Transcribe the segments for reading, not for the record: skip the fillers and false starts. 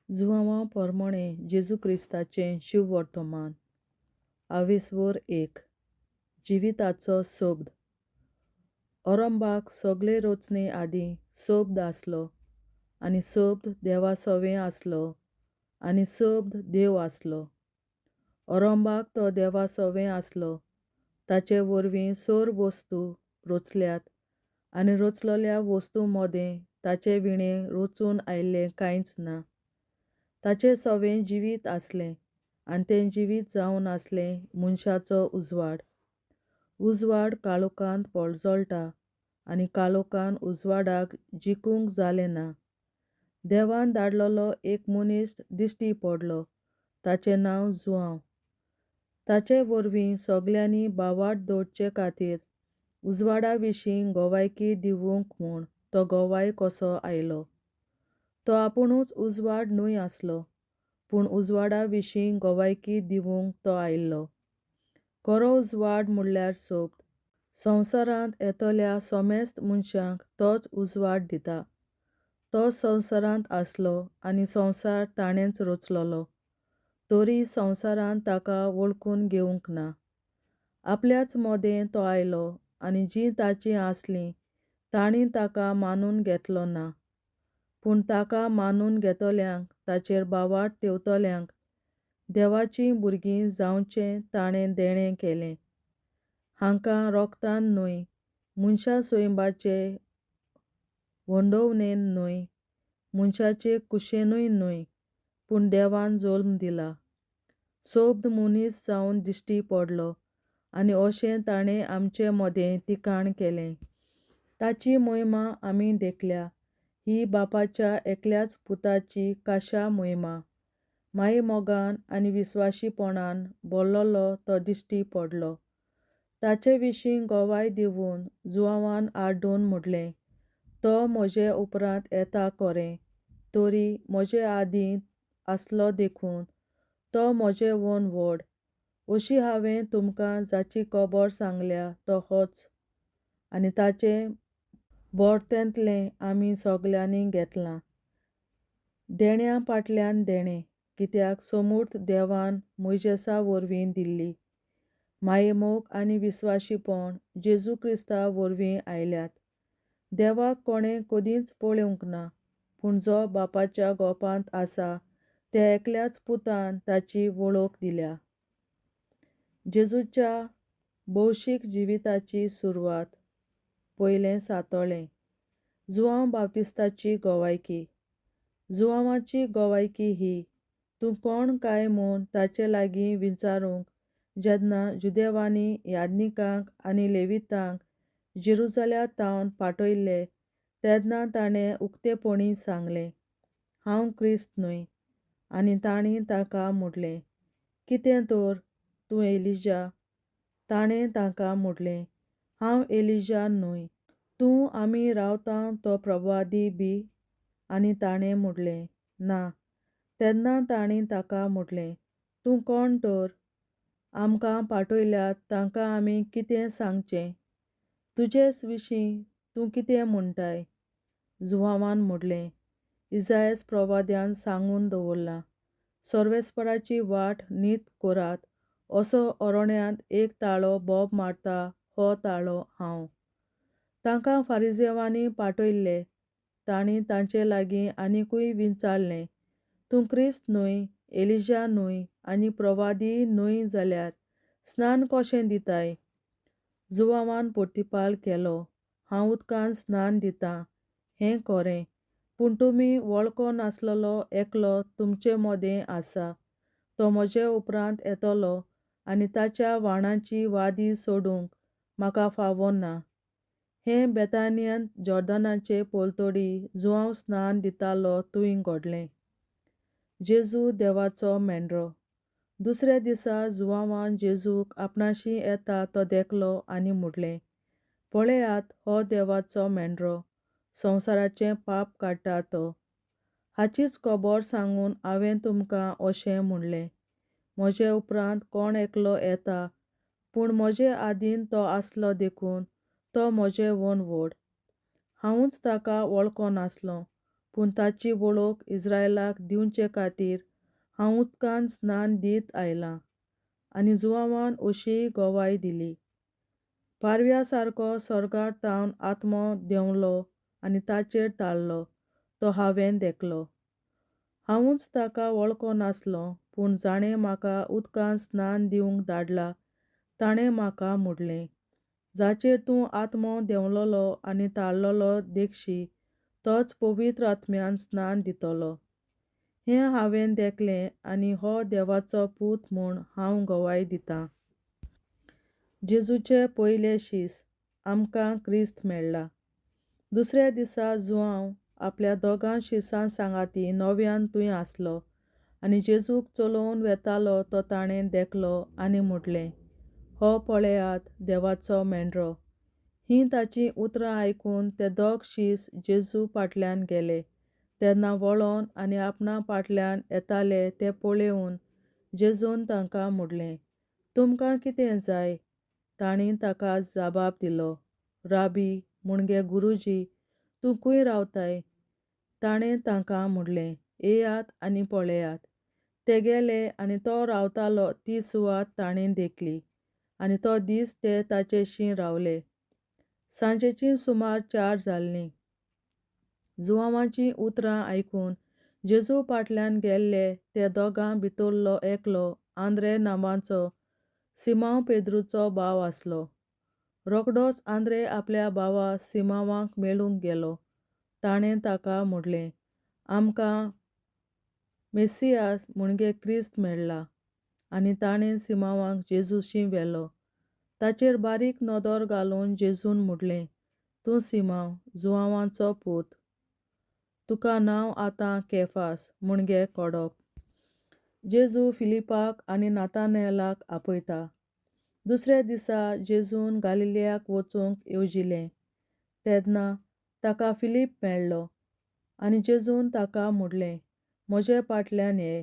जुआंवा पोरमोणे जेजू क्रिस्ताचें शिव वर्तमान 21 जिविताचो सोबद. ओरंबाक सगळे रचने आदीं सोबद आसलो, आनी सोबद देवा सोवें आसलो, आनी सोबद देव आसलो. ओरंबाक तो देवा सोवें आसलो, ताचे वरवीं सोर वस्तू रचल्यात, आनी रचलोल्या वस्तू मोदें ताचे विणें रचून आयिल्लें कांयच ना. ताचे सोवें जिवीत आसलें, आनी तें जिवीत जावन आसलें मनशाचो उजवाड. उजवाड काळोखांत पोळजोळटा, आनी काळोखान उजवाडाक जिखूंक जालें ना. देवान धाडलोलो एक मनीस दिश्टी पडलो, ताचें नांव जुआंव. ताचे वरवीं सगल्यांनी बावाट दवरचे खातीर उजवाडा विशीं गोवायकी दिवूंक म्हूण तो गोवाय कसो आयलो. तो आपुणूच उजवाड न्हय आसलो, पूण उजवाडा विशीं गोवायकी दिवूंक तो आयिल्लो. खरो उजवाड म्हणल्यार सोबत. संवसारांत येतल्या सोमेस्त मनशांक तोच उजवाड दिता. तो संवसारांत आसलो, आनी संवसार ताणेंच रचलोलो, तरी संवसारान ताका वळखून घेवंक ना. आपल्याच मोदें तो आयलो, आनी जीं ताचीं आसलीं तांणी ताका मानून घेतलो ना. पूण ताका मानून घेतल्यांक ताचेर बावाट तेवतल्यांक देवाचीं भुरगीं जावचें ताणें देणें केलें. हांकां रोगतान न्हय, मनशा सोयंबाचे वंडोवणेन न्हय, मनशाचे कुशेनूय न्हय, पूण देवान जल्म दिला. सोबद मनीस जावन दिश्टी पडलो, आनी अशें ताणें आमचे मोदें तिकाण केलें. ताची महिमा आमी देखल्या, ही बापाच्या एकल्याच पुताची खाशा महिमा. माई मोगान आनी विस्वाशीपणान भरलोलो तो दिश्टी पडलो. ताचे विशीं गोवाय दिवून जुआंवान आड्डून म्हणलें, तो म्हजे उपरांत येता खरें, तरी म्हजे आदीं आसलो देखून तो म्हजे वन व्हड. अशी हांवें तुमकां जाची खबर सांगल्या तो होच, आनी ताचें बरतेंतलें आमी सगल्यांनी घेतलां. देण्या फाटल्यान देणें, कित्याक समूर्त देवान मोइजेसा वरवीं दिल्ली. मायेमोग आनी विस्वाशीपण जेजू क्रिस्ता वरवीं आयल्यात. देवाक कोणें कदींच पळोवंक ना, पूण जो बापाच्या गोपांत आसा त्या एकल्याच पुतान ताची वळख दिल्या. जेजूच्या भौशीक जिविताची सुरवात. पयलें सातोळें. जुआंव बाप्तिस्ताची गोवायकी. जुआंवाची गोवायकी ही, तूं कोण काय म्हूण ताचे लागीं विचारूंक जेन्ना जुदेवांनी याजकांक आनी लेवितांक जेरुसलेमांतावन पाठयल्ले, तेन्ना ताणें उक्तेपणी सांगलें, हांव क्रिस्त न्हय. आनी तांणी ताका म्हणलें, कितें तर, तूं एलिजा? ताणें ताका म्हणलें, हांव एलिजा न्हय. तूं आमी रावता तो प्रवादी बी? आनी ताणें म्हणलें, ना. तेन्ना तांणी ताका म्हणलें, तूं कोण तर? आमकां पाठयल्यात तांकां आमी कितें सांगचें? तुजेच विशीं तूं कितें म्हणटाय? जुआंवान म्हणलें, इसायास प्रवाद्यान सांगून दवरलां, सर्वेस्पराची वाट नीट करात, असो अरण्यांत एक ताळो बोब मारता, हो ताळो हांव. तांकां फारिसेवांनी पाठयल्ले. तांणी तांचे लागीं आनीकूय विचारलें, तूं क्रिस्त न्हय, एलिजा न्हय, आनी प्रवादीय न्हय जाल्यार स्नान कशें दिताय? जुआंवान प्रतिपाल केलो, हांव उदकान स्नान दितां, हें खरें, पूण तुमी वळखो नासलोलो एकलो तुमचे मोदें आसा. तो म्हजे उपरांत येतलो, आनी ताच्या वाणाची वादी सोडूंक म्हाका फावो ना. हें बेतानियांत जॉर्दानाचे पलतडी जुआंव स्नान दितालो थंय घडलें. जेजू देवाचो मेंढरो. दुसऱ्या दिसा जुआंवान जेजूक आपणाशी येता तो देखलो आनी म्हणलें, पळयात हो देवाचो मेंढरो, संवसाराचें पाप काडटा तो. हाचीच खबर सांगून हांवें तुमकां अशें म्हणलें. म्हजे उपरांत कोण एकलो येता, पूण म्हजे आदीं तो आसलो देखून तो म्हजे वन व्हड. हांवूच ताका वळखो नासलो, पूण ताची वळख इस्रायलाक दिवचे खातीर हांव उदकान स्नान दीत आयलां. आनी जुवांवान अशी गोवाय दिली. पारव्या सारको स्वर्गार तावन आत्मो देंवलो आनी ताचेर धाडलो तो हांवें देखलो. हांवूच ताका वळखो नासलो, पूण जाणें म्हाका उदकान स्नान दिवंक धाडला ताणें म्हाका म्हणलें, जाचेर तूं आत्मो देंवलोलो आनी धाडलोलो देखशी तोच पवित्र आत्म्यान स्नान दितलो. हें हांवें देखलें आनी हो देवाचो पूत म्हूण हांव गोवाय दितां. जेजूचे पयले शीस. आमकां क्रिस्त मेळ्ळा. दुसऱ्या दिसा जुआंव आपल्या दोगां शिसां सांगाती नव्यान थंय आसलो आनी जेजूक चलोवन वेतालो तो ताणें देखलो आनी म्हणलें, हो पळयात देवाचो मेंढरो. हीं ताचीं उतरां आयकून ते दोग शीस जेजू फाटल्यान गेले. तेन्ना वळोन आनी आपणा फाटल्यान येताले ते पळोवन जेजून तांकां म्हणलें, तुमकां कितें जाय? तांणी ताका जापाप दिलो, राबी म्हणगे गुरूजी, तूं खंय रावताय? ताणें तांकां म्हणलें, येयात आनी पळयात. ते गेले आनी तो रावतालो ती सुवात ताणें देखली आनी तो दीस ते ताचेशी रावले. सांजेचीं सुमार 4 जाल्लीं. जुआंवाचीं उतरां आयकून जेजू फाटल्यान गेल्ले ते दोगां भितरलो एकलो आंद्रे नांवाचो सिमांव पेद्रूचो भाव आसलो. रोखडोच आंद्रे आपल्या भावा सिमांवाक मेळूंक गेलो. ताणें ताका म्हणलें, आमकां मेस्सियास म्हणगे क्रिस्त मेळ्ळा. आनी ताणें सिमांवाक जेजूशी व्हेलो. ताचेर बारीक नदर घालून जेजून म्हणलें, तूं सिमांव, जुआंवाचो पूत. तुका नांव आतां केफास म्हणगे कोडप. जेजू फिलिपाक आनी नातानएलाक आपयता. दुसऱ्या दिसा जेजून गालिल्याक वचूंक येवजिलें. तेन्ना ताका फिलीप मेळ्ळो आनी जेजून ताका म्हणलें, म्हजे फाटल्यान ये.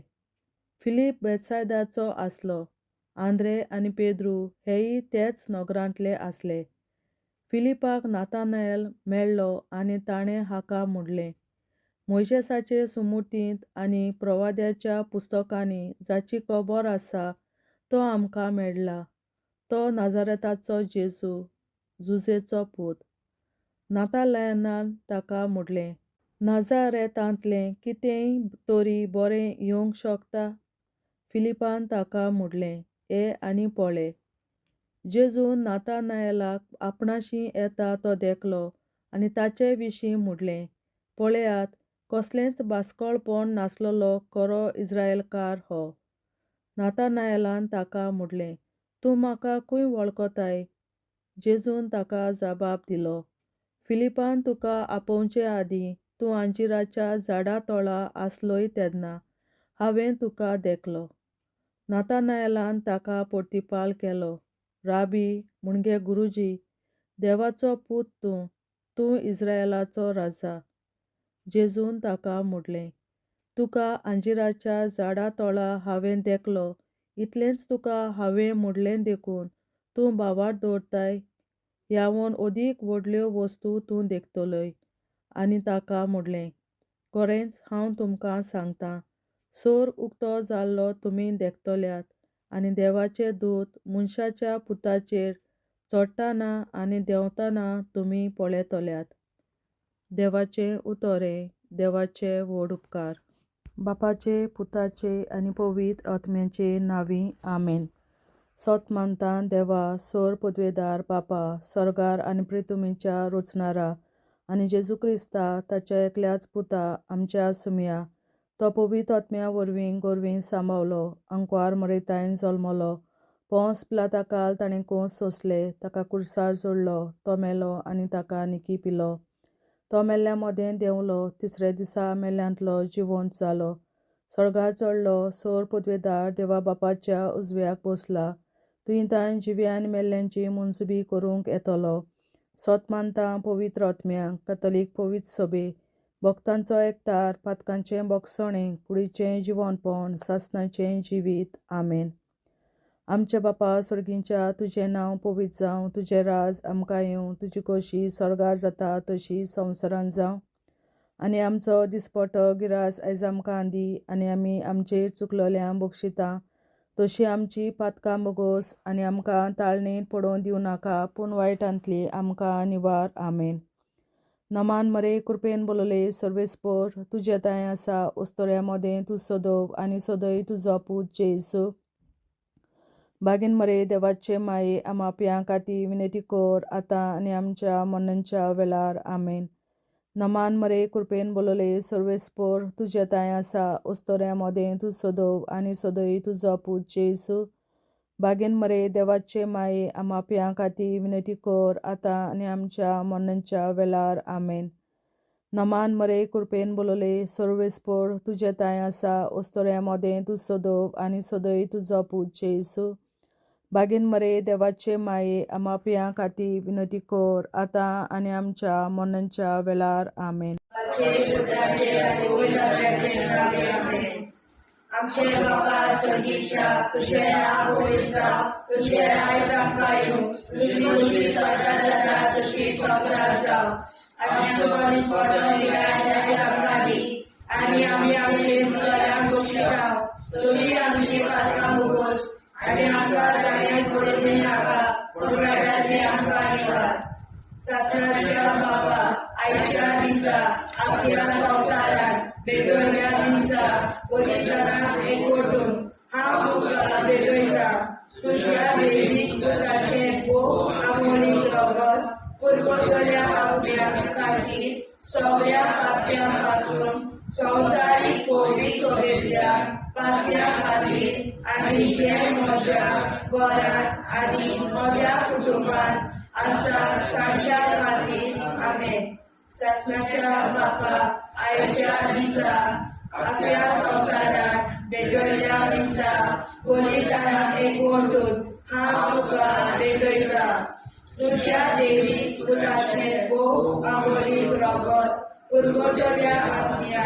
फिलीप बेतसायदाचो आसलो. आंद्रे आनी पेद्रू हेय तेच नगरांतले आसले. फिलिपाक नातानएल मेळ्ळो आनी ताणें हाका म्हणलें, मोइशेसाचे सुमृतींत आनी प्रवाद्याच्या पुस्तकांनी जाची खबर आसा तो आमकां मेळ्ळा, तो नाजारेताचो जेजू, जुजेचो पूत. नातानएलान ताका म्हणलें, नाजारेतांतलें कितेंय तरी बरें येवंक शकता? फिलिपान ताका म्हणलें, ये आनी पळय. जेजून नातानएलाक आपणाशी येता तो देखलो आनी ताचे विशीं म्हणलें, पळयात, कसलेंच भासकळपण नासलोलो खरो इस्रायेलकार हो. नातानएलान ताका म्हणलें, तूं म्हाका खंय वळखताय? जेजून ताका जापाप दिलो, फिलिपान तुका आपोवचे आदीं तूं अंजिराच्या झाडा तळा आसलोय तेन्ना हांवें तुका देखलो. नातानएलान ताका परतिपाल केलो, राबी म्हणगे गुरूजी, देवाचो पूत तूं इस्रायेलाचो राजा. जेजून ताका म्हणलें, तुका अंजिराच्या झाडा तळा हांवें देखलो इतलेंच तुका हांवें म्हणलें देखून तूं भावार्थ दवरताय? ह्यावन अदीक व्हडल्यो वस्तू तूं देखतलोय. आनी ताका म्हणलें, खरेंच हांव तुमकां सांगतां, सोर उक्तो जाल्लो तुमी देखतल्यात आनी देवाचे दूत मनशाच्या पुताचेर चडटना आनी देंवतना तुमी पळयतल्यात. देवाचे उतोरे. देवाचे व्हड उपकार. बापाचे, पुताचे आनी पवित्र आत्म्याचे नांवीं आमेन. सोत मानता देवा, सोर पदवेदार बापा, स्वर्गार आनी पृथ्वीच्या रचणारा आनी जेजू क्रिस्ता ताच्या एकल्याच पुता आमच्या सुमया, तो पवित्र आत्म्या वरवीं गोरवीं सांबावलो, अंकवार मरयतायन जल्मलो, पोंस पिलाताकाल ताणें कोंस सोंसले, ताका कुर्सार जोडलो, तो मेलो आनी ताका निकी पिलो. तो मेल्ल्या मोदें देंवलो, तिसऱ्या दिसा मेल्ल्यांतलो जिवंत जालो, स्वर्गार चडलो, सोर पदवेदार देवा बापाच्या उजव्याक बसला, थंय तांण जिव्या आनी मेल्ल्यांची मुनसुबी करूंक येतलो. सोत मानता पवित्र आत्म्यांक, कॅथोलीक पवित्र सभे, भक्तांचो एकठार, पातकांचें भोगसणें, कुडीचें जिवंतपण, सासणाचें जिवीत. आमेन. आमचे बापा स्वर्गींच्या, तुजें नांव पवित्र जावं, तुजें राज आमकां येवं, तुजी खोशी स्वर्गार जाता तशी संवसारांत जावं. आनी आमचो दिसपटो गिरास आयज आमकां दी आनी आमी आमचेर चुकलोल्यांक बक्षिता तशी आमची पातकां बोगोस आनी आमकां ताळणेत पडोवन दिवं नाका पूण वायटांतली आमकां निवार आमेन. नमान मरे कृपेन बोलोले सर्वेस्पोर तुजे ताय आसा उस्तोऱ्या मोदें तूं सोदोव आनी सोदय तुजो पूत जेसू. बागीन मरे देवाचे माये आमाप्यां खातीर विनंती कोर आतां आनी आमच्या मरणाच्या वेळार आमेन. नमान मरे कृपेन बोलोले सर्वेस्पोर तुजे ताय आसा उस्तोऱ्या मोदें तूं सोदोव आनी सोदय तुजो पूत जेसू. बागीन मरे देवाचे माये आमाप्यां खातीर विनंती कोर आतां आनी आमच्या मरणाच्या वेळार आमेन. नमान मरे कृपेन बोलोले सर्वेस्पोर तुजे ताय आसा उस्तोऱ्या मोदें तूं सोदोव आनी सोदय तुजो पूत जेसू. बागीन मरे देवाचे माये आमाप्यां खातीर विनंती कोर आतां आनी आमच्या मरणाच्या वेळार आमेन. आमचे बाबा स्वर्गीच्या तुझे नाव पवित्र जावं, तुझे राज आमकां येवं, तुजी खुशी स्वर्गात जाता तशी संवसारात जावं. आमचो दिसपटो गिरास आयज आमकां दी आनी आमी आमचे चुकलोल्यांक बक्षिता तशी आमची पातकां बोगोस आनी आमकां ताळयेंत पडोवन दिवं नाका पूण वायटांतली आमकां निवार. शास्त्राच्या बाबा आयच्या दिसा आपल्या संवसारांत भेटवयल्या दिसा पवित्रांक एकवटून हांव तुका भेटयता तुज्या दैवीक पुताचें भोव आमोणीक रगत पुरगोसल्या पापण्या खातीर सगळ्या पाप्यां पासून संवसारीक पवित्र सोबेतल्या पाप्यां खातीर आनी जे म्हज्या घरांत आनी म्हज्या कुटुंबांत आसा तांच्या खातीर आमेन. शासनाच्या बापा आयच्या दिसा आपल्या संवसारांत भेटवयल्या दिसा पवित्रांक एकवटून हांव तुका भेटयता तुज्या दैवीक पुताचें भोव आमोणीक रगत पुरगोसल्या पापण्या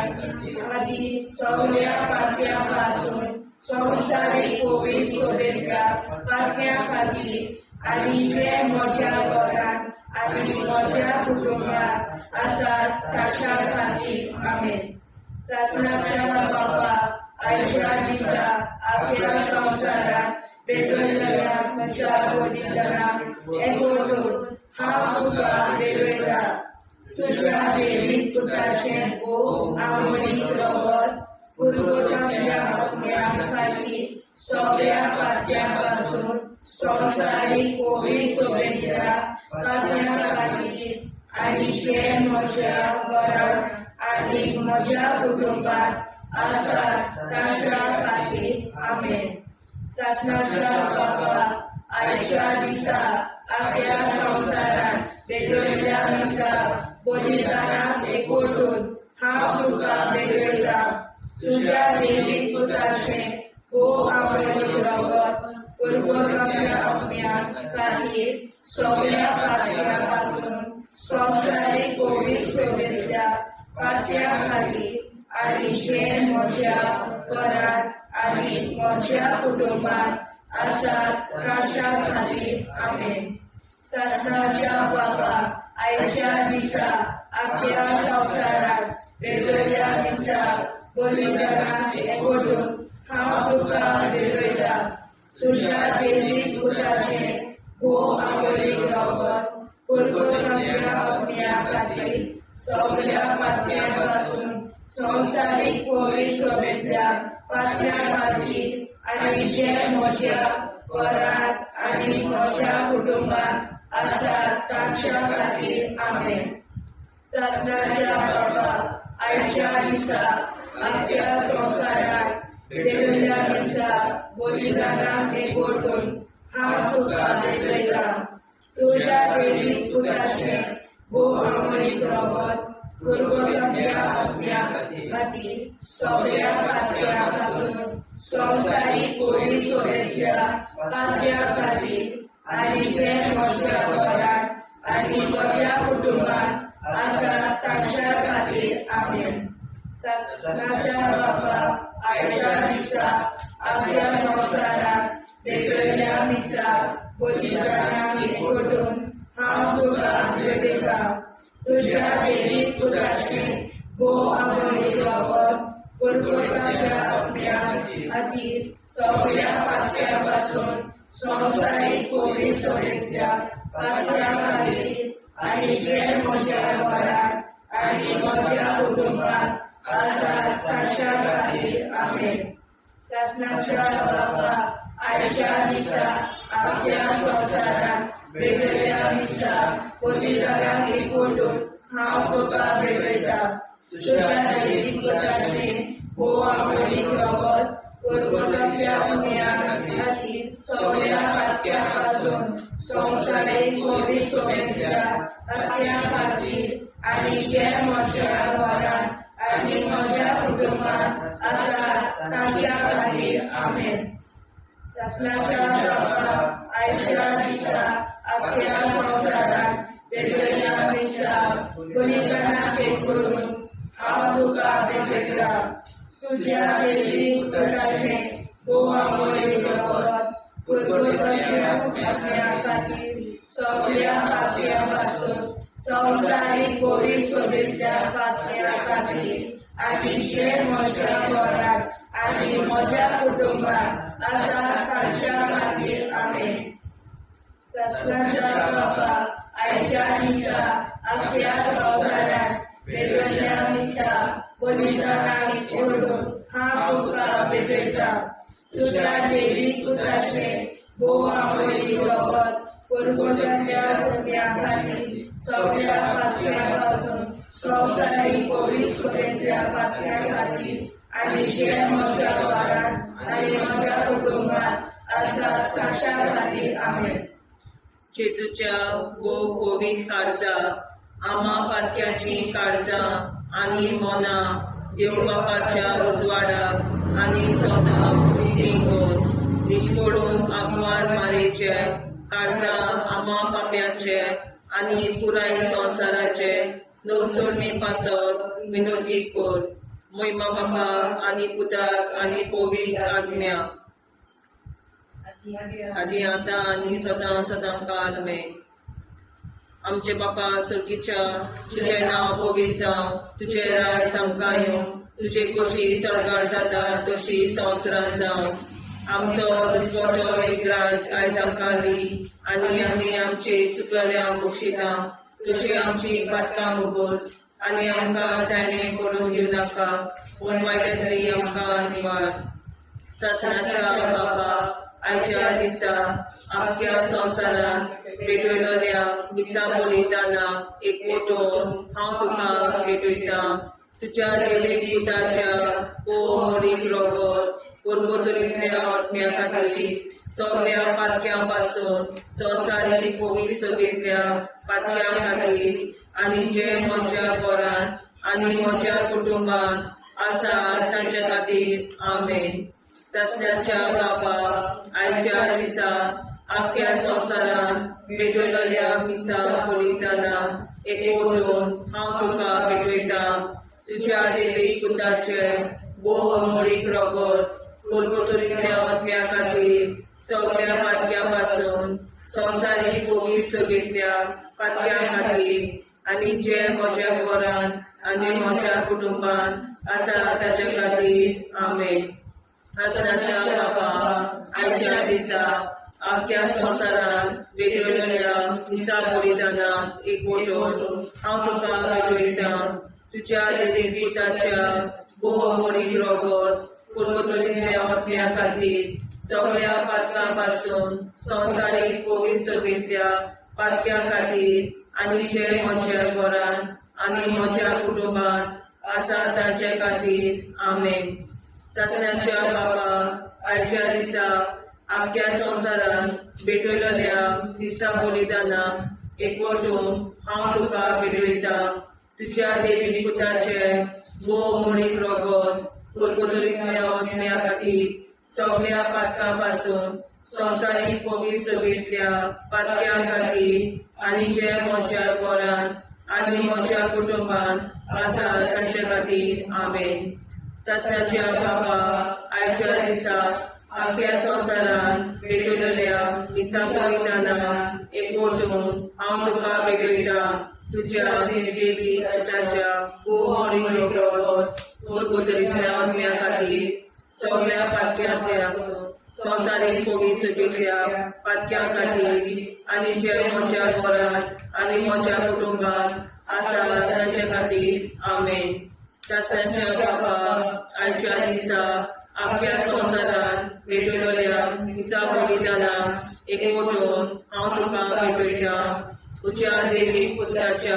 खातीर सगळ्या पाप्यां पासून संवसारीक पवित्र सोबेतल्या पाप्यां खातीर आनी जे म्हज्या घरांत आनी म्हज्या कुटुंबांत आसात तांच्या खातीर आमेन. शासनाच्या बापा आयच्या दिसा आपल्या संवसारांत भेटवयल्या म्हज्या पवित्रांक एकवटून हांव तुका भेटयता तुज्या दैवीक पुताचें भोव आमोणीक रगत पुरगोसल्या पापण्या खातीर सगळ्या पाप्यां पासून संवसारीक पवित्र सोबेतल्या पाप्यां खातीर आनी जे म्हज्या घरांत आनी म्हज्या कुटुंबांत आसात तांच्या खातीर आमेन. शासनाच्या बापा आयच्या दिसा आपल्या संवसारांत भेटवयल्या दिसा पवित्रांक एकवटून हांव तुका भेटयता तुज्या दैवीक पुताचें भोव आमोणीक रगत पुरगोसल्या पापण्या खातीर सगळ्या पाप्यां पासून संवसारीक पवित्र सोबेतल्या पाप्यां खातीर आनी जे म्हज्या घरांत आनी म्हज्या कुटुंबांत आसात तांच्या खातीर आमेन. शासनाच्या बापा आयच्या दिसा आपल्या संवसारांत भेटवयल्या दिसा पवित्रांक एकवटून हांव तुका भेटयता तुज्या दैवीक पुताचें भोव आमोणीक रगत पुरगोसल्या पापण्या खातीर सगळ्या पाप्यां पासून संवसारीक पवित्र सोबेतल्या पाप्यां खातीर आनी जे म्हज्या घरांत आनी म्हज्या कुटुंबांत आसात तांच्या खातीर आमेन. शासनाच्या बापा आयच्या दिसा आपल्या संवसारांत भेटवयल्या दिसा पवित्रांक एकवटून हांव तुका भेटयता तुज्या दैवीक पुताचें भोव आमोणीक रगत पुरगोसल्या पापण्या खातीर सगळ्या पाप्यां पासून संवसारीक पवित्र सोबेतल्या पाप्यां खातीर आनी जे म्हज्या घरांत आनी म्हज्या कुटुंबांत आसात तांच्या खातीर आमेन. शासनाच्या बापा आयच्या दिसा आपल्या संवसारांत भेटवयल्या दिसा पवित्रांक एकवटून हांव तुका भेटयता तुज्या दैवीक पुताचें भो आमोरी प्रगत पुरगोताच्या आत्म्या खातीर सगळ्या पातळ्यांपासून संवसारीक कोविड सोयीच्या पातळ्या खातीर आनी जे म्हज्या घरांत आनी म्हज्या कुटुंबात आसात तांच्या खातीर आमेन. शासनाच्या बाबा आयच्या दिसा आपल्या संवसारांत वेगवेगळ्या दिसा पतितांक एकवटून हांव तुका भेटयता. तुज्या दैवीक पुताचें भो आमोरी प्रगत पुरगोताच्या आत्म्या खातीर सगळ्या पातळ्यांपासून संवसारीक कोविड सोयीच्या पातळ्या खातीर आनी जे म्हज्या घरांत आनी म्हज्या कुटुंबात आसात तांच्या खातीर आमेन. शासनाच्या बाबा आयच्या दिसा आपल्या संवसारांत वेगवेगळ्या दिसा पतितांक एकवटून हांव तुका भेटयता. तुज्या दैवीक पुताचें भो आमोरी प्रगत पुरगोताच्या आत्म्या खातीर सगळ्या पातळ्यांपासून संवसारीक कोविड सोयीच्या पातळ्या खातीर आनी जे म्हज्या घरांत आनी म्हज्या कुटुंबात आसात तांच्या खातीर आमेन. शासनाच्या बाबा आयच्या दिसा आपल्या संवसारांत वेगवेगळ्या दिसा पतितांक एकवटून हांव तुका भेटयता. तुज्या दैवीक पुताचें भो आमोरी प्रगत पुरगोताच्या आत्म्या खातीर सगळ्या पातळ्यांपासून संवसारीक कोविड सोयीच्या पातळ्या खातीर आनी जे म्हज्या घरांत आनी म्हज्या कुटुंबात आसात तांच्या खातीर आमेन. जेजूच्या भो कोविड काळजां आमा पातक्याची काळजां आनी मोना देव बापाच्या उजवाडाक आनी सदांच विलीन निश्कोडून आग्वार मारेचे काळजां आमा पाप्याचे आनी पुराय संवसाराचे नवसोडणी पासत विनोदी कोर. महिमा बापा आनी पुताक आनी पवित्र आत्म्या आदी आतां आनी सदां सदां काल आमेन. आमचे बापा सर्गीच्या तुजें नांव पवित्र जावं, तुजें राज आमकां येवं, तुजे कशी चडगाड जाता तशी संवसारांत जावं. आमचो दिसवटो विग्रास आयज आमकां दी आनी आमी आमचे चुकल्यांक बक्षिता. तशी आमची पातकां मुगोस आनी आमकां ताणें पडूंक दिवं नाका, पूण वायटांतली आमकां निवार. शासनाच्या बाबा आयच्या दिसा आख्या संवसारांत भेटयलोल्या दिसा बलिदानाक एकवटून हांव तुका भेटयता. तुज्या दैवीक पुताच्या भो आमोरी प्रगत पुरगोताच्या आत्म्या खातीर सगळ्या पातक्यांपासून संवसारीक कोविड सोयीच्या पातळ्या खातीर आनी जे म्हज्या घरांत आनी म्हज्या कुटुंबात आसात तांच्या खातीर आमेन. शासनाच्या बाबा आयच्या दिसा आख्या संवसारांत भेटयलोल्या दिसा बलिदानाक एकवटून हांव तुका भेटयता. तुज्या दैवीक पुताचे भो आमोरी प्रगत पुरगोताच्या आत्म्या खातीर सगळ्या पातक्यांपासून संवसारीक कोविड सोयीच्या पातळ्या खातीर आनी जे म्हज्या घरांत आनी म्हज्या कुटुंबात आसा ताच्या खातीर आमेन. शासनाच्या बाबा आयच्या दिसा आख्या संवसारांत भेटयलोल्या दिसा बलिदानाक एकवटून हांव तुका भेटयता. तुज्या दैवीक पुताच्या भो आमोरी प्रगत पुरगोताच्या आत्म्या खातीर सगळ्या पातकांपासून संवसारीक कोविड सोयीच्या पातक्या खातीर आनी जे म्हज्या घरांत आनी म्हज्या कुटुंबात आसा तांच्या खातीर आमेन. शासनाच्या बाबा आयच्या दिसा आख्या संवसारांत भेटयलोल्या दिसा बलिदानाक एकवटून हांव तुका भेटयता. तुज्या दैवीक पुताचे भो आमोरी प्रगत पुरगोताच्या आत्म्या खातीर सगळ्या पातकांपासून संवसारीक कोविड सोयीच्या पातक्या खातीर आनी जे म्हज्या घरांत आनी म्हज्या कुटुंबात आसा तांच्या खातीर आमेन. शासनाच्या बाबा आयच्या दिसा आख्या संवसारांत भेटयलोल्या दिसा बलिदानाक एकवटून हांव तुका भेटयता. तुझ्या देवी त्याच्या मोहरी निरोध गुरगुदरीतल्या आत्म्या खातीर सगळ्या पातक्यांतले आसूं संवसारीक कोवीड सगळ्या पातक्यां खातीर आनी जे म्हज्या घरांत आनी म्हज्या कुटुंबांत आसा तांचे खातीर आमेन. शास्त्राच्या बाबा आयच्या दिसा आपल्या संवसारांत भेटयलेल्या दिसा बलिदानाक एकवटून हांव तुका भेटयता. तुज्या देवी पुत्राच्या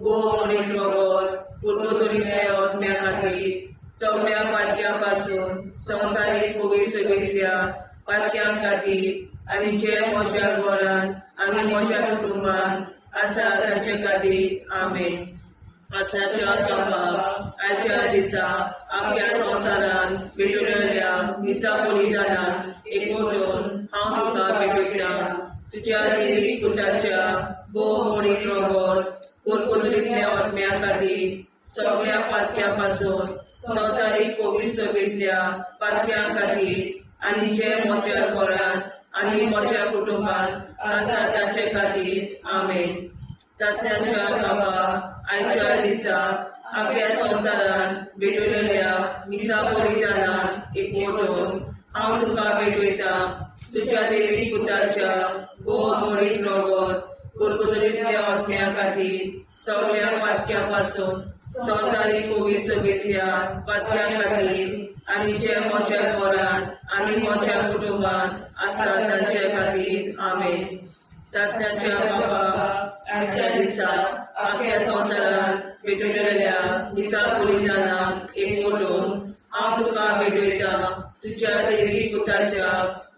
मोहरीक रगत गुरगुदरीतल्या आत्म्या खातीर सगळ्या पातक्यां पासून संवसारीक कोवीड सगळ्या पातक्यां खातीर आनी जे म्हज्या घरांत आनी म्हज्या कुटुंबांत आसा तांचे खातीर आमेन. आसाच्या बाबा आयच्या दिसा आपल्या संवसारांत भेटयलेल्या दिसा बलिदानाक एकवटून हांव तुका भेटयता. तुज्या देवी पुत्राच्या मोहरीक रगत गुरगुदरीतल्या आत्म्या खातीर सगळ्या पातक्यां पासून संवसारीक कोवीड सगळ्या पातक्यां खातीर आनी जे म्हज्या घरांत आनी म्हज्या कुटुंबांत आसा तांचे खातीर आमेन. चाचण्याच्या बाबा आयच्या दिसा आपल्या संवसारांत भेटयलेल्या दिसा बलिदानाक एकवटून हांव तुका भेटयता. तुज्या देवी पुत्राच्या मोहरीक रगत गुरगुदरीतल्या आत्म्या खातीर सगळ्या पातक्यां पासून संवसारीक कोवीड सगळ्या पातक्यां खातीर आनी जे म्हज्या घरांत आनी म्हज्या कुटुंबांत आसा तांचे खातीर आमेन. चाचण्याच्या बाबा आयच्या दिसा आपल्या संवसारांत भेटयलेल्या दिसा बलिदानाक एकवटून हांव तुका भेटयता. तुज्या देवी पुत्राच्या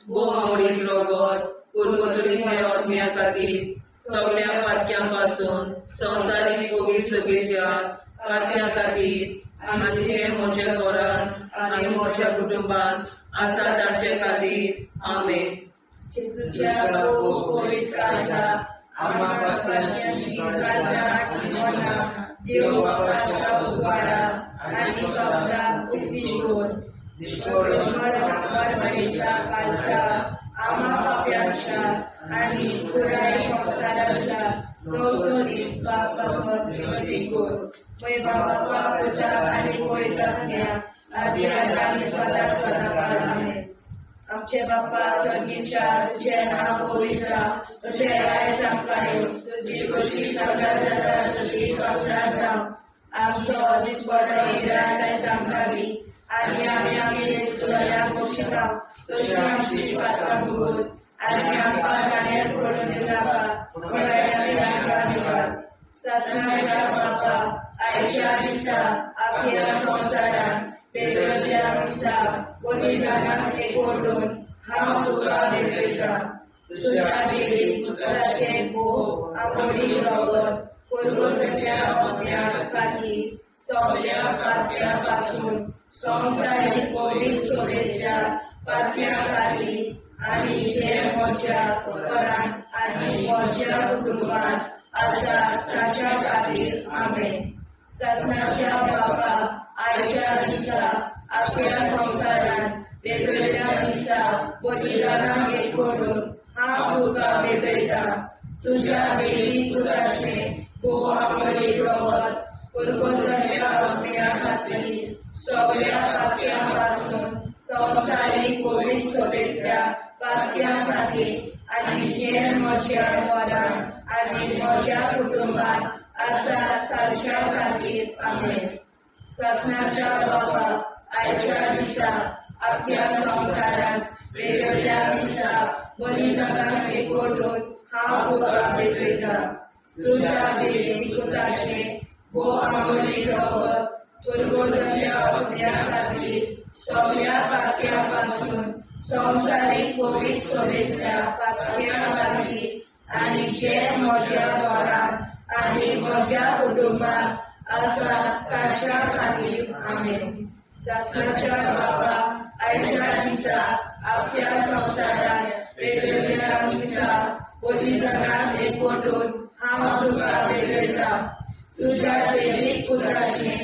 मोहरीक रगत गुरगुदरीतल्या आत्म्या खातीर सगळ्या पातक्यां पासून संवसारीक कोवीड सगळ्या पातक्यां खातीर आनी जे म्हज्या घरांत आनी म्हज्या कुटुंबांत आसा तांचे खातीर आमेन. जेजूच्या कोवीड काळजा आम्हा पातक्यांची काळजा आनी मना देव बापाच्या उजवाडा आनी कपडा उक्ती करून परमेच्या काळजा आम्हा पाप्यांच्या आनी पुराय संवसाराच्या गवसणीत पावसावर विनंती कर. मैबा बापा पुता आनी पवित्रात्म्या आदी आनी सदा सदाकाळ आमेन. आमचे बापा स्वर्गीच्या तुझे नाव पवित्र तुझे राय जावं तुझी कशी सगळ्यात जाता तशी संवसारांत जावं. आमचो दिसपडो हिराय जाय आमकां दी आनी आमी आमचे सुदाऱ्याक बक्षिता तशी आमची पातकां भोगोस आनी आमकां गाण्यार पडून नाका पूण आमकां निवाड. ससनाच्या बापा आयच्या दिसा आपल्या संवसारांत भेटयल्ल्या दिसा बलिदानाक एकवटून हांव तुका भेटयता. तुज्या देवी पुत्राचे मोह आवडीक रगत गुरगुदरीतल्या आत्म्या खातीर सगळ्या पातक्यां पासून संवसारीक कोवीड सगळ्या पातक्यां खातीर आनी जे म्हज्या घरांत आनी म्हज्या कुटुंबांत आसा ताच्या खातीर आमेन. ससनाच्या बापा आयच्या दिसा आपल्या संवसारांत भेटयल्ल्या दिसा बलिदानाक एकवटून हांव तुका भेटयता. तुज्या देवी पुत्राचे मोहरीक रगत गुरगुदरीतल्या आत्म्या खातीर सगळ्या पातक्यां पासून संवसारीक कोवीड सगळ्या पातक्यां खातीर आनी जे म्हज्या घरांत आनी म्हज्या कुटुंबांत आसा तांच्या खातीर आमेन. ससनाच्या बापा आयच्या दिसा आपल्या संवसारांत भेटयल्ल्या दिसा बलिदानाक एकवटून हांव तुका भेटयता. तुज्या देवी पुत्राचे मोहरीक रगत गुरगुदरीतल्या आत्म्या खातीर सगळ्या पातक्यां पासून संवसारीक कोवीड सगळ्या पातक्यां खातीर आनी जे म्हज्या घरांत आनी म्हज्या कुटुंबांत आसा तांच्या खातीर आमेन. ससनाच्या बापा आयच्या दिसा आपल्या संवसारांत भेटयल्ल्या दिसा बलिदानाक एकवटून हांव तुका भेटयता. तुज्या देवी पुत्राचे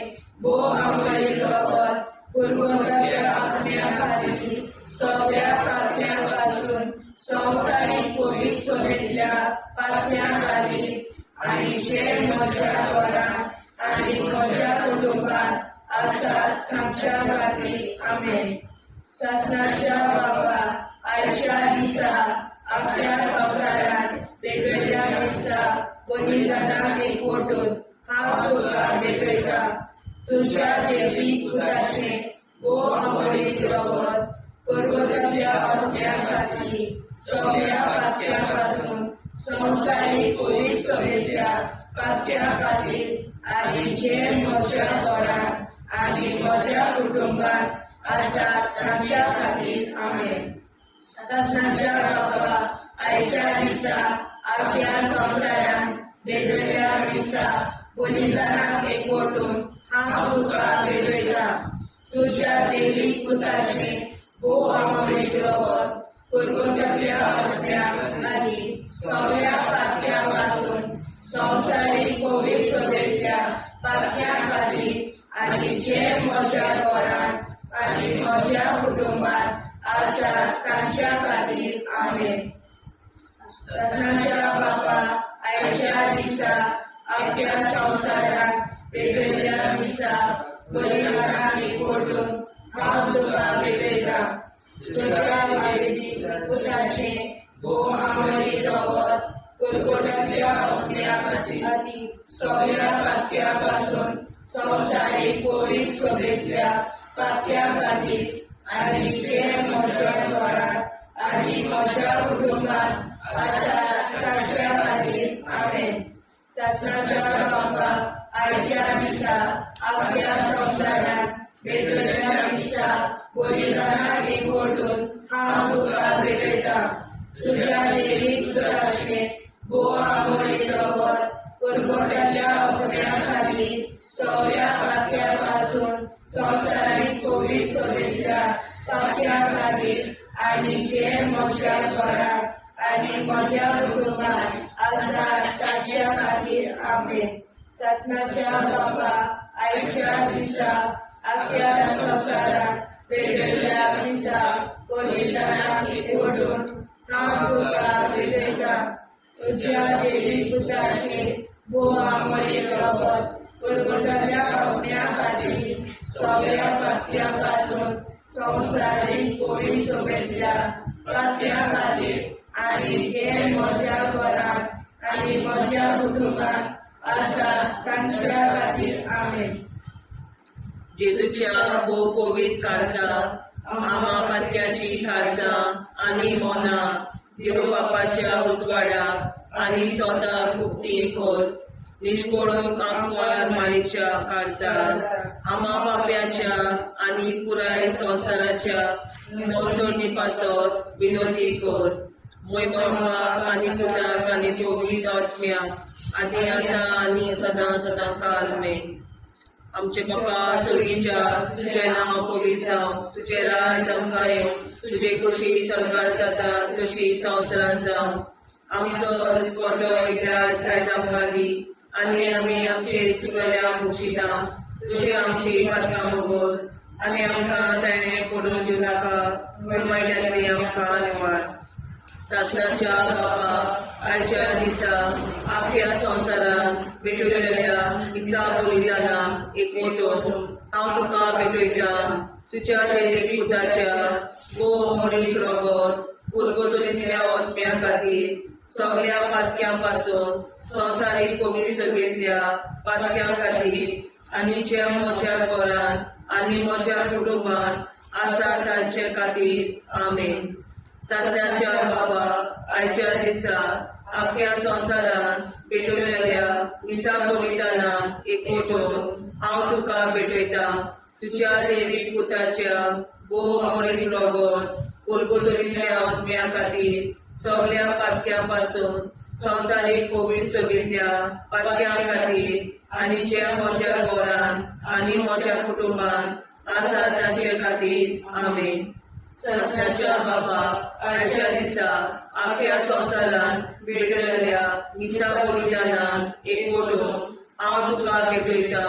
मोहरीक रगत गुरगुदरीतल्या आत्म्या खातीर सगळ्या पातक्यां पासून संवसारीक कोवीड सगळ्या पातक्यां खातीर आनी जे म्हज्या घरांत आनी म्हज्या कुटुंबात आसात तांच्या खातीर आमेन. सासणाच्या बाबा आयच्या दिसा आपल्या संवसारांत वेगवेगळ्या दिसा बलिदानाक एकवटून हांव तुका भेटयता. तुज्या देवीक पुताचें भोव आवडीक रगत परगतल्या आत्म्या खातीर सगळ्या पात्यां पासून संवसारीक पवित्रतेच्या पात्यां खातीर आनी जे म्हज्या घरांत आनी म्हज्या कुटुंबात आसात तांच्या खातीर आमेन. सासणाच्या बाबा आयच्या दिसा आपल्या संवसारांत वेगवेगळ्या दिसा बलिदानाक एकवटून हांव तुका भेटयता. तुज्या देवीक पुताचें भोव आवडीक रगत परगतल्या आत्म्या खातीर सगळ्या पात्यां पासून संवसारीक पवित्रतेच्या पात्यां खातीर आनी जे म्हज्या घरांत आनी म्हज्या कुटुंबात आसात तांच्या खातीर आमेन. सासणाच्या बाबा आयच्या दिसा आपल्या संवसारांत वेगवेगळ्या दिसा बलिदानाक एकवटून हांव तुका भेटयता. तुज्या देवीक पुताचें भोव आवडीक रगत परगतल्या आत्म्या खातीर सगळ्या पात्यां पासून संवसारीक पवित्रतेच्या पात्यां खातीर आनी जे म्हज्या घरांत आनी म्हज्या कुटुंबात आसात तांच्या खातीर आमेन. सासणाच्या बाबा आयच्या दिसा आपल्या संवसारांत वेगवेगळ्या दिसा बलिदानाक एकवटून हांव तुका भेटयता. तुज्या देवीक पुताचें भोव आवडीक रगत परगतल्या आत्म्या खातीर सगळ्या पात्यां पासून संवसारीक पवित्रतेच्या पात्यां खातीर आनी जे म्हज्या घरांत आनी म्हज्या कुटुंबात आसात तांच्या खातीर आमेन. सासणाच्या बाबा आयच्या दिसा आपल्या संवसारांत वेगवेगळ्या दिसा बलिदानाक एकवटून हांव तुका भेटयता. तुज्या देवीक पुताचें भोव आवडीक रगत परगतल्या आत्म्या खातीर सगळ्या पात्यां पासून संवसारीक पवित्रतेच्या पात्यां खातीर आनी जे म्हज्या घरांत आनी म्हज्या कुटुंबात आसात तांच्या खातीर आमेन. जेजूच्या भोव पवित्र काळजांत आमा पात्याची काळजां आनी मोना देव बापाच्या उजवाडाक आनी स्वता मुक्ती खोल निष्पळून आंकवार माळेच्या काळजांत आमा बाप्याच्या आनी पुराय संवसाराच्या संसोडणी पासत विनोदी कर. मोय बापाक आनी पुताक आनी पवित्र आत्म्याक आदी आतां आनी सदां सदां काल मेन. आमचे बापा सगळीच्या तुझें नांव पवित्र जावं, तुजें राज आमकां येवं, तुजे कशी सरकार जाता तशी संवसारांत जावं. आमचो दिसवटो एकदांच आयज आमकां दी आनी आमी आमचे चुकल्यांक बक्षिता. तुजी आमची पातकां भोगोस आनी आमकां ताणें पडून दिवं नाका पण वायट्यांतली आमकां निवार. सासणाच्या बाबा आयच्या दिसा आपल्या संवसारांत भेटलेल्या दिसा बलिदानाक एकवटून हांव तुका भेटयता. तुज्या देवीक पुताच्या भोव आवडीक रगत परगतल्या आत्म्या खातीर सगळ्या पात्यां पासून संवसारीक पवित्रतेच्या पात्यां खातीर आनी जे म्हज्या घरांत आनी म्हज्या कुटुंबात आसा तांचे खातीर आमेन. सासणाच्या बाबा आयच्या दिसा आपल्या संवसारांत भेटलेल्या दिसा बलिदानाक एकवटून हांव तुका भेटयता. तुज्या देवीक पुताच्या भोव आवडीक रगत परगतल्या आत्म्या खातीर सगळ्या पात्यां पासून संवसारीक पवित्रतेच्या पात्यां खातीर आनी जे म्हज्या घरांत आनी म्हज्या कुटुंबात आसा तांचे खातीर आमेन. सासणाच्या बाबा आयच्या दिसा आपल्या संवसारांत भेटलेल्या दिसा बलिदानाक एकवटून हांव तुका भेटयता.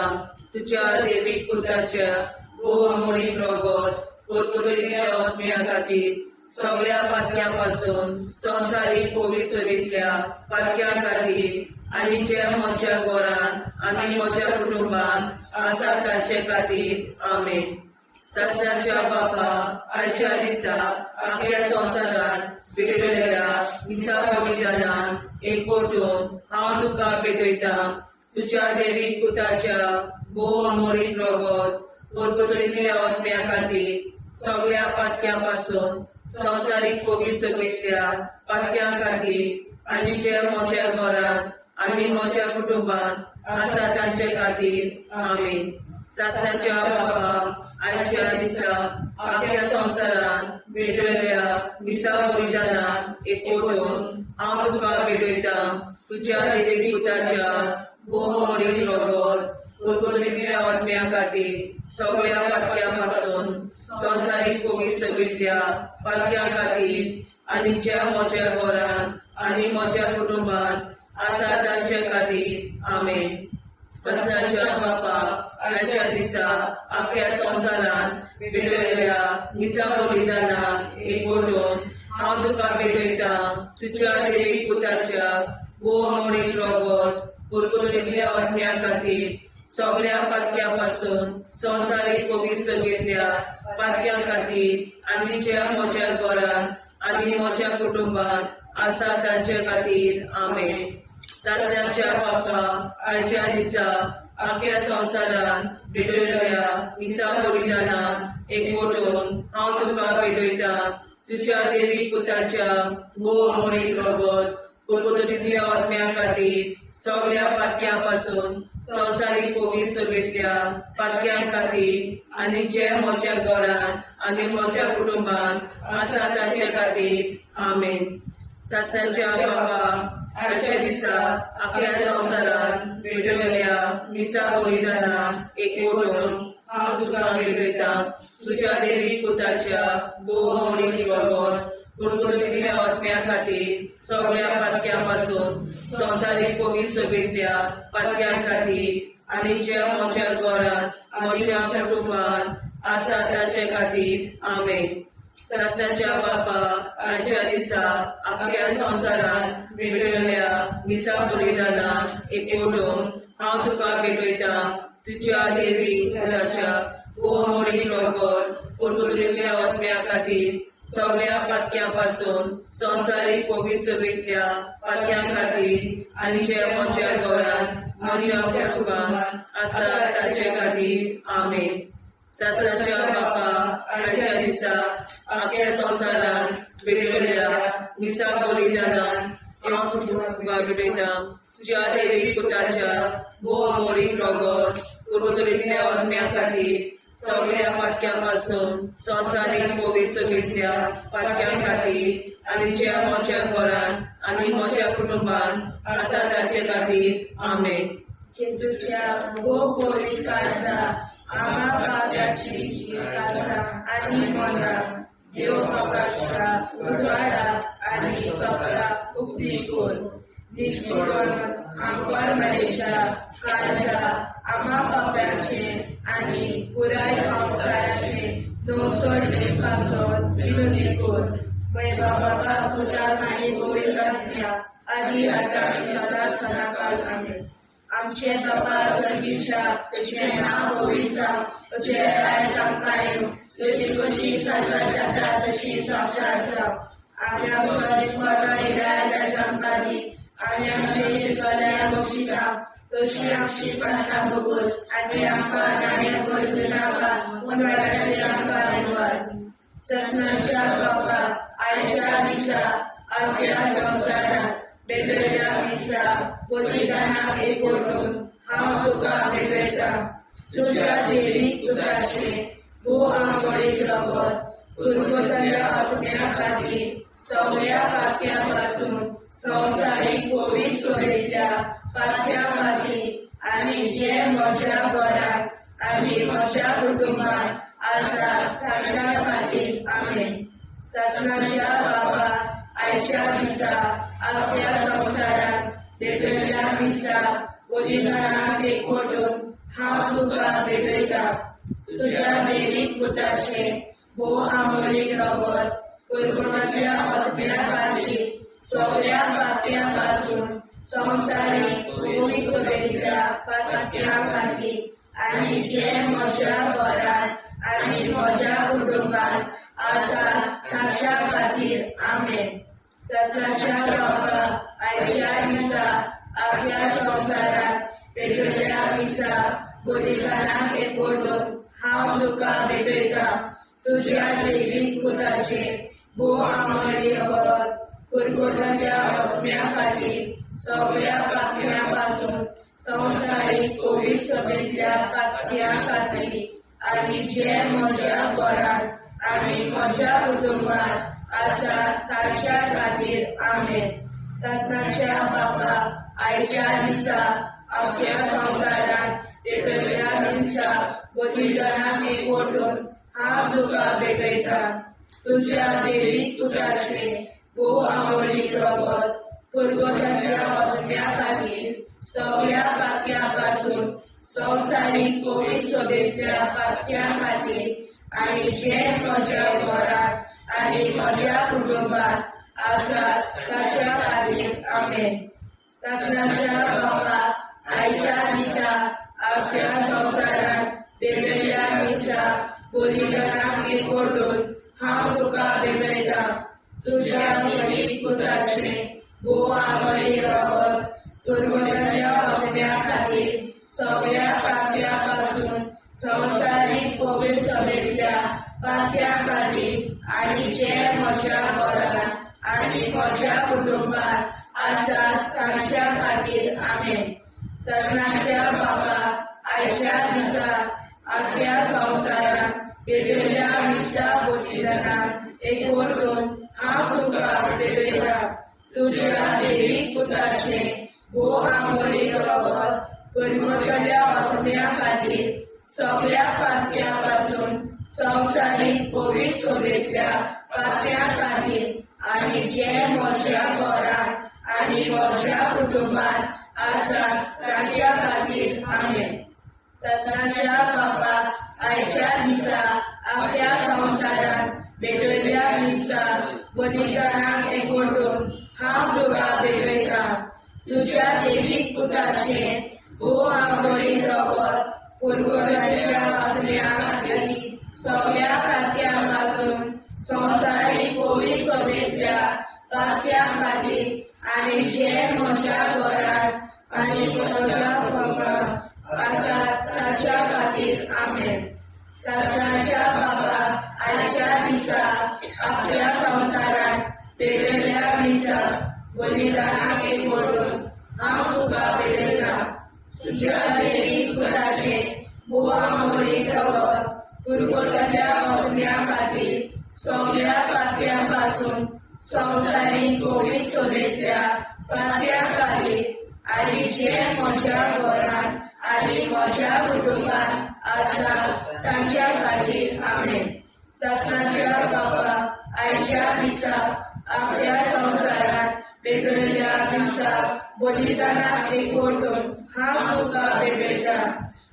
तुज्या देवीक पुताच्या भोव आवडीक रगत परगतल्या आत्म्या खातीर सगळ्या पात्यां पासून संवसारीक पवित्रतेच्या पात्यां खातीर आनी जे म्हज्या घरांत आनी म्हज्या कुटुंबांत आसा तांचे खातीर आमेन. सस्नाच्या बापा, आयच्या दिसा आख्या संवसारांत भेटलेल्या मिसा बलिदानान एकवटून हांव तुका भेटयता. तुज्या देवीक पुताच्या भोव अमोलीक रगत परगटलेल्या आत्म्या खातीर सगळ्या पातक्यां पासून संवसारीक पवित्रतेंतल्या पातक्यां खातीर आनी जे म्हज्या घरांत आनी म्हज्या कुटुंबांत आसा तांचे खातीर आमेन. सासणाच्या बापा, आयच्या दिसा आख्या संवसारांत भेटलेल्या मिसा बलिदानान एकवटून हांव तुका भेटयता. तुज्या देवीक पुताच्या भोव अमोलीक रगत परगटलेल्या आत्म्या खातीर सगळ्या पातक्यां पासून संवसारीक पवित्रतेंतल्या पातक्यां खातीर आनी ज्या म्हज्या घरांत आनी म्हज्या कुटुंबांत आसा तांचे खातीर आमेन. सस्नाच्या बापा, आयच्या दिसा आख्या संवसारांत भेटलेल्या मिसा बलिदानान एकवटून हांव तुका भेटयता. तुज्या देवीक पुताच्या भोव अमोलीक रगत परगटलेल्या आत्म्या खातीर सगळ्या पातक्यां पासून संवसारीक पवित्रतेंतल्या पातक्यां खातीर आनी ज्या म्हज्या घरांत आनी म्हज्या कुटुंबांत आसा तांचे खातीर आमेन. सासणाच्या बापा, आयच्या दिसा आख्या संवसारांत भेटलेल्या मिसा बलिदानान एकवटून हांव तुका भेटयता. तुज्या देवीक पुताच्या भोव अमोलीक रगत परगटलेल्या आत्म्या खातीर सगळ्या पातक्यां पासून संवसारीक पवित्रतेंतल्या पातक्यां खातीर आनी जे म्हज्या घरांत आनी म्हज्या कुटुंबांत आसा तांचे खातीर आमेन. सासणाच्या बापा, आयच्या दिसा आख्या संवसारांत भेटलेल्या मिसा बलिदानान एकवटून हांव तुका भेटयता. तुज्या देवीक पुताच्या भोव अमोलीक रगत परगटलेल्या आत्म्या खातीर सगळ्या पातक्यां पासून संवसारीक पवित्रतेंतल्या पातक्यां खातीर आनी जे म्हज्या घरांत म्हज्या कुटुंबांत आसा तांचे खातीर आमेन. सासणाच्या बापा, आयच्या दिसा आख्या संवसारांत भेटलेल्या मिसा बलिदानान एकवटून हांव तुका भेटयता. तुज्या देवीक पुताच्या भोव अमोलीक रगत परगटलेल्या आत्म्या खातीर सगळ्या पातक्यां पासून संवसारीक पवित्रतेंतल्या पातक्यां खातीर आनी जे म्हज्या घरांत म्हज्या कुटुंबांत आसा तांचे खातीर आमेन. सासणाच्या बापा, आयच्या दिसा आख्या संवसारांत भेटलेल्या मिसा बलिदानान हांव तुका भेटयता. तुज्या देवीक पुताच्या भोव अमोलीक रगत परगटलेल्या आत्म्या खातीर सगळ्या पातक्यां पासून संवसारीक पवित्रतेंतल्या पातक्यां खातीर आनी जे म्हज्या घरांत आनी म्हज्या कुटुंबांत आसा तांचे खातीर आमेन. जेजूच्या भोव पवित्र काळजा आम्हा पापाची काळजा आनी मनाक देव बापाच्या उजवाडाक आनी सपनाक उक्ती कर. निष्ठुरपण आमकां मेळच्या काळजा आम्हा पापाचे आनी पुराय संवसाराचे नवसोडणे पासत विनोदी कर. बाबा पुताक आनी पवित्र आत्म्या आदी आतां आनी सदांच सदांकाळ आमेन. आमचे बाबा सर्गीच्या तुझें नांव पवित्र जावं. तुझें राज्य आमकां येवं. तुजी कशी स्वर्गांत जाता तशी संवसारांत जावं. आनी आमकां दिसपट्टो हिराय आमकां दी आनी आमचे इश्टगल्या बक्षिता तशी आमची प्रार्थना भोगोस आनी आमकां नाण्या पडूं नाका पूण वाटायली आमकां आयवार. सस्नाच्या बापा, आयच्या दिसा आख्या संवसारांत भेटलेल्या मिसा बलिदानाक एकवटून हांव तुका भेटयता. तुज्या देवीक पुताचे भोव अमोलीक रगत परगटलेल्या आत्म्या खातीर सगळ्या पातक्यां पासून संवसारीक पवित्रतेंतल्या पातक्यां खातीर आनी जे म्हज्या घरांत आनी म्हज्या कुटुंबांत आसा तांच्या खातीर आमेन. सस्नाच्या बापा, आयच्या दिसा आख्या संवसारांत भेटलेल्या मिसा बलिदानाक एकवटून हांव तुका भेटयता. तुज्या देवीक पुताचे भोव अमोलीक रगत परगटलेल्या आत्म्या खातीर सगळ्या पातक्यां पासून संवसारीक पवित्र सभेच्या पातक्या खातीर आनी जे म्हज्या घरांत आनी म्हज्या कुटुंबांत आसा ताच्या खातीर आमेन. सत्याच्या बाबा आयच्या दिसा आख्या संवसारांत पेटयल्या दिसा बलिदानाक एकवटून हांव तुका भेटयता. तुज्या दैवीक पुताचे भोव आमोली वरत कुरकुरल्या आत्म्या खातीर सगळ्या पातक्यां पासून संवसारीक पवित्र सभेंतल्या पातक्यां खातीर आनी जे म्हज्या घरांत आनी म्हज्या कुटुंबांत आसा ताच्या खातीर आमेन. सत्याच्या बाबा आयच्या दिसा आख्या संवसारांत पेटयल्या दिसा बलिदानाक एकवटून हांव तुका भेटयता. तुज्या दैवीक पुताचे भोव आमोली रगत कुरकुरल्या आत्म्या खातीर सगळ्या पातक्यां पासून संवसारीक पवित्र सभेंतल्या पातक्यां खातीर आनी जे म्हज्या घरांत आनी म्हज्या कुटुंबांत आसा ताच्या खातीर आमेन. सत्याच्या बाबा आयच्या दिसा आख्या संवसारांत पेटयल्या दिसा बलिदानाक एकवटून हांव तुका भेटयता. तुज्या दैवीक पुताचे भोव आमोली रगत कुरकुरल्या आत्म्या खातीर सगळ्या पातक्यां पासून संवसारीक पवित्र सभेंतल्या पातक्यां खातीर आनी जे म्हज्या घरांत आनी म्हज्या कुटुंबांत आसा ताच्या खातीर आमेन. सत्याच्या बाबा आयच्या दिसा आख्या संवसारांत पेटयल्या दिसा बलिदानाक एकवटून हांव तुका भेटयता. तुज्या दैवीक पुताचे भोव आमोली रगत कुरकुरल्या आत्म्या खातीर सगळ्या पातक्यां पासून संवसारीक पवित्र सभेंतल्या पातक्यां खातीर आनी जे म्हज्या घरांत आनी म्हज्या कुटुंबांत आसा ताच्या खातीर आमेन. सत्याच्या बाबा आयच्या दिसा आख्या संवसारांत पेटयल्या दिसा बलिदानाक एकवटून हांव तुका भेटयता. तुज्या दैवीक पुताचे भोव आमोली रगत कुरकुरल्या आत्म्या खातीर सगळ्या पातक्यां पासून संवसारीक पवित्र सभेंतल्या पातक्यां खातीर आनी जे म्हज्या घरांत आनी म्हज्या कुटुंबांत आसा ताच्या खातीर आमेन. सत्याच्या बाबा आयच्या दिसा आख्या संवसारांत पेटयल्या दिसा बलिदानाक एकवटून हांव तुका भेटयता. तुज्या दैवीक पुताचे भोव आमोली रगत कुरकुरल्या आत्म्या खातीर सगळ्या पातक्यां पासून संवसारीक पवित्र सभेंतल्या पातक्यां खातीर आनी जे म्हज्या घरांत आनी म्हज्या कुटुंबांत आसा ताच्या खातीर आमेन. सत्याच्या बाबा आयच्या दिसा आख्या संवसारांत पेटयल्या दिसा बलिदानाक एकवटून हांव तुका भेटयता.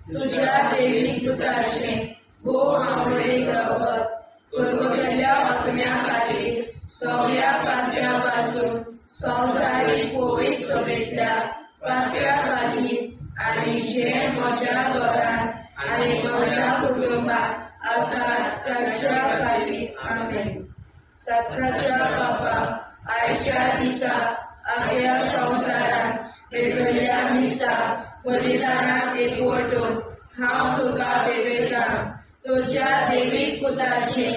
तुज्या दैवीक पुताचे भोव आमोली रगत कुरकुरल्या आत्म्या खातीर सगळ्या पातक्यां पासून संवसारीक पवित्र सभेंतल्या पातक्यां खातीर आनी जे म्हज्या घरांत आनी म्हज्या कुटुंबांत आसा ताच्या खातीर आमेन. सत्याच्या बाबा आयच्या दिसा आख्या संवसारांत पेटयल्या दिसा बलिदानाक एकवटून हांव तुका भेटयता. तुज्या दैवीक पुताचे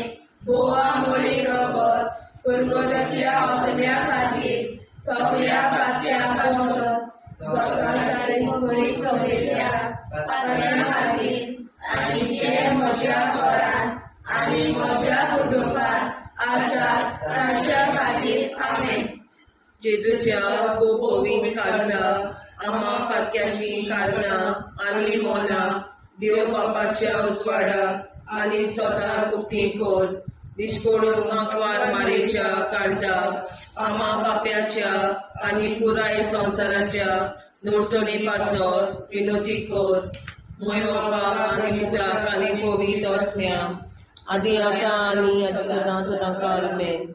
भोव आमोली रगत कुरकुरल्या आत्म्या खातीर सगळ्या पातक्यां पासून संवसारीक पवित्र सभेंतल्या पातक्यां खातीर आनी जे म्हज्या घरांत आनी म्हज्या कुटुंबांत आसा ताच्या खातीर आमेन. जेजूच्या पवित्र काळजा आम्हा पातक्याची काळजां आनी मोलां देव बापाच्या उजवाडाक आनी सदां उक्ती कोर. दिसपडून आंकवार मारेच्या काळजा आम्हा पाप्याच्या आनी पुराय संवसाराच्या नोडसणी पासर विनोदी कोर. मोय बापाक आनी पुताक आनी पवित्र आत्म्या आदी आतां आनी सदां सदां काल आमेन.